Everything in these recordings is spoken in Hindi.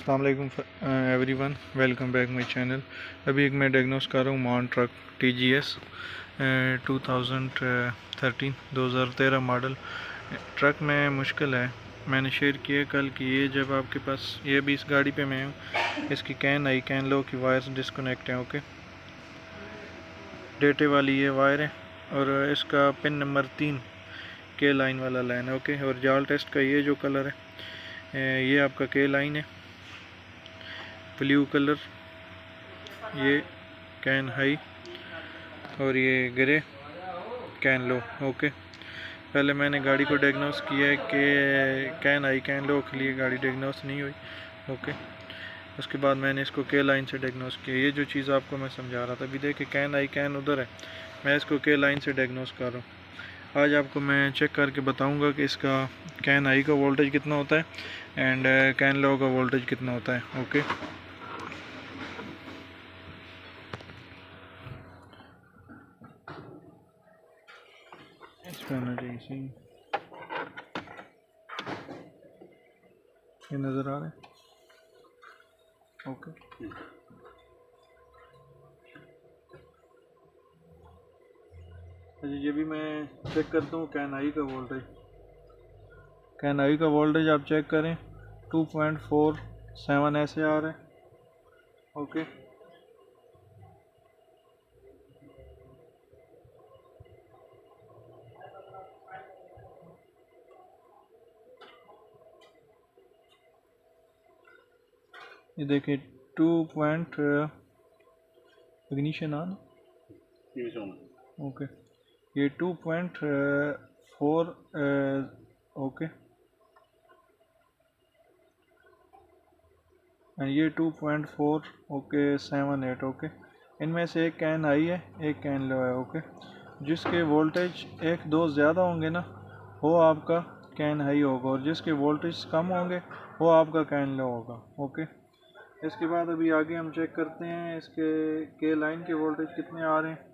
अस्सलाम वालेकुम everyone, welcome back my channel. अभी एक मैं डायग्नोस कर रहा हूँ मान ट्रक TGS 2013 मॉडल। ट्रक में मुश्किल है, मैंने शेयर किया कल कि ये जब आपके पास ये भी इस गाड़ी पे मैं हूँ, इसकी कैन लो की वायर्स डिस्कनेक्ट हैं। ओके, डेटे वाली ये वायर है और इसका पिन नंबर 3 के लाइन वाला लाइन है। ओके, और जाल टेस्ट का ये जो कलर है ये आपका के लाइन है, ब्लू कलर, ये कैन हाई और ये ग्रे कैन लो। ओके, पहले मैंने गाड़ी को डायग्नोस किया है कि कैन हाई कैन लो के लिए गाड़ी डायग्नोस नहीं हुई। ओके, उसके बाद मैंने इसको के लाइन से डायग्नोस किया। ये जो चीज़ आपको मैं समझा रहा था, अभी देखिए कैन हाई कैन उधर है, मैं इसको के लाइन से डायग्नोस कर रहा हूँ। आज आपको मैं चेक करके बताऊँगा कि इसका कैन हाई का वोल्टेज कितना होता है एंड कैन लो का वोल्टेज कितना होता है। ओके, इसका आना चाहिए सही, ये नज़र आ रहा है। ओके, अच्छा ये भी मैं चेक करता हूँ कैन आई का वोल्टेज। कैन आई का वोल्टेज आप चेक करें 2.47 ऐसे आ रहा है। ओके, ये देखिए 2 पॉइंट इग्निशन ऑन। ओके, ये 2.4 ओके, एंड ये 2.4 ओके 78। ओके, इनमें से एक कैन हाई है, एक कैन लो है। ओके, जिसके वोल्टेज 1-2 ज़्यादा होंगे ना, वो आपका कैन हाई होगा, और जिसके वोल्टेज कम होंगे वो आपका कैन लो होगा। ओके, इसके बाद अभी आगे हम चेक करते हैं इसके के लाइन के वोल्टेज कितने आ रहे हैं।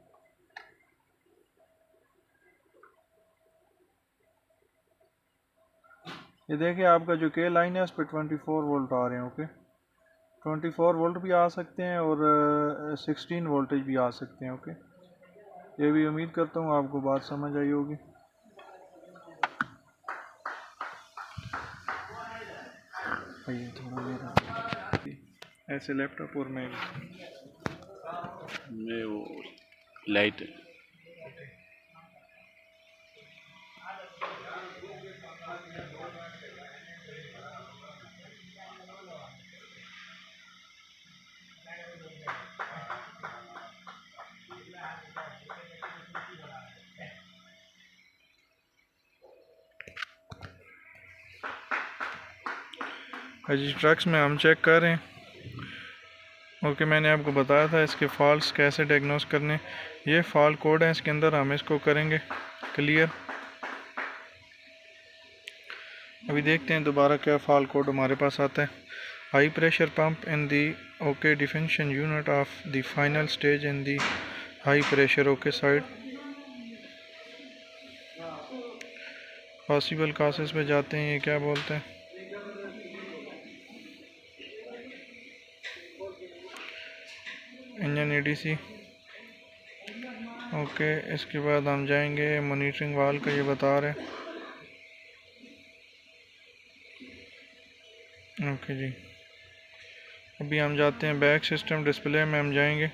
ये देखिए आपका जो के लाइन है उस पर 24 वोल्ट आ रहे हैं। ओके, 24 वोल्ट भी आ सकते हैं और 16 वोल्टेज भी आ सकते हैं। ओके, ये भी उम्मीद करता हूँ आपको बात समझ आई होगी। ऐसे लैपटॉप और मैं वो लाइट जी ट्रक्स में हम चेक कर रहे हैं। ओके, मैंने आपको बताया था इसके फॉल्ट्स कैसे डायग्नोस करने। ये फॉल्ट कोड है, इसके अंदर हम इसको करेंगे क्लियर। अभी देखते हैं दोबारा क्या फॉल्ट कोड हमारे पास आता है। High pressure pump in the okay defension unit of the final stage in the high pressure okay side. Possible cases पे जाते हैं, ये क्या बोलते हैं। Engine ADC। ओके, इसके बाद हम जाएंगे मॉनिटरिंग वाल का, ये बता रहे हैं। ओके जी, अभी हम जाते हैं बैक सिस्टम डिस्प्ले में, हम जाएंगे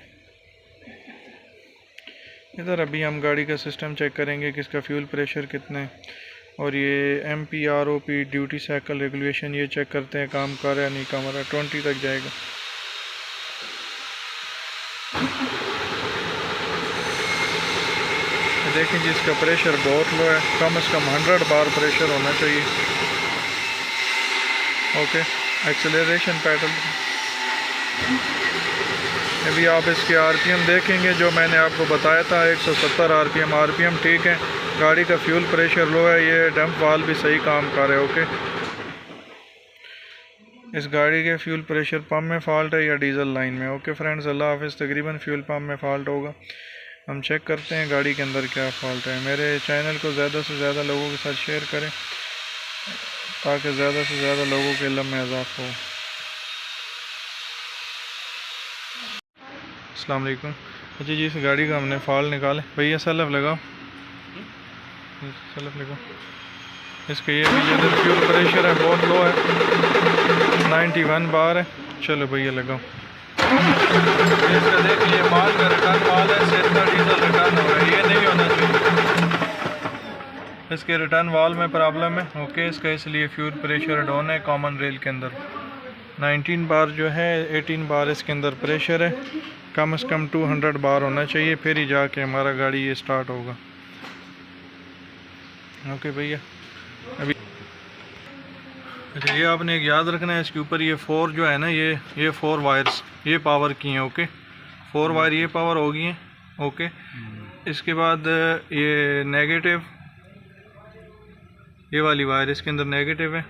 इधर। अभी हम गाड़ी का सिस्टम चेक करेंगे कि इसका फ्यूल प्रेशर कितना है, और ये MPROP ड्यूटी साइकिल रेगुलेशन ये चेक करते हैं काम कर रहा है नहीं काम रहा है। 20 तक जाएगा। देखें जी इसका प्रेशर बहुत लो है, कम से कम 100 बार प्रेशर होना चाहिए। Okay, acceleration pedal. अभी आप इसके RPM देखेंगे, जो मैंने आपको बताया था 170 RPM ठीक है। गाड़ी का फ्यूल प्रेशर लो है, ये डंप वाल भी सही काम कर रहा है। ओके, इस गाड़ी के फ्यूल प्रेशर पंप में फ़ॉल्ट है या डीजल लाइन में। ओके फ्रेंड्स, अल्लाह हाफिज़। तकरीबन फ्यूल पंप में फ़ॉल्ट होगा, हम चेक करते हैं गाड़ी के अंदर क्या फ़ॉल्ट है। मेरे चैनल को ज़्यादा से ज़्यादा लोगों के साथ शेयर करें ताकि ज़्यादा से ज़्यादा लोगों के इल्म में इजाफ़ा हो। अस्सलाम वालेकुम। अच्छा जी, इस गाड़ी का हमने फॉल्ट निकाले। भैया सेल्फ लगाओ, सेल्फ लगाओ इसके। ये भी इधर फ्यूल प्रेशर है बहुत लो है, 91 बार है। चलो भैया लगाओ। इसका देखिए माल का रिटर्न माल है, इससे इतना डीजल रिटर्न हो रहा है, ये नहीं होना चाहिए। इसके रिटर्न वाल में प्रॉब्लम है। ओके, इसका इसलिए फ्यूल प्रेशर डाउन है। कॉमन रेल के अंदर 19 बार जो है, 18 बार इसके अंदर प्रेशर है। कम से कम 200 बार होना चाहिए, फिर ही जाके हमारा गाड़ी ये स्टार्ट होगा। ओके भैया, अभी अच्छा ये आपने एक याद रखना है, इसके ऊपर ये 4 जो है ना, ये 4 वायर्स ये पावर की हैं। ओके, 4 वायर ये पावर हो गई हैं। ओके, इसके बाद ये नेगेटिव, ये वाली वायर इसके अंदर नेगेटिव है,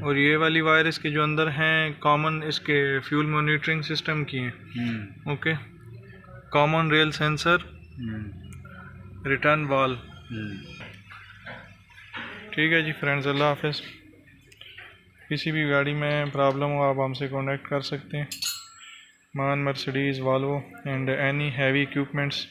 और ये वाली वायर इसके जो अंदर हैं कॉमन इसके फ्यूल मॉनिटरिंग सिस्टम की हैं। Okay, common rail sensor, return वाल। ठीक है जी फ्रेंड्स, अल्लाह हाफिज़। किसी भी गाड़ी में प्रॉब्लम हो आप हमसे कांटेक्ट कर सकते हैं। मान, Mercedes, Volvo and any heavy equipments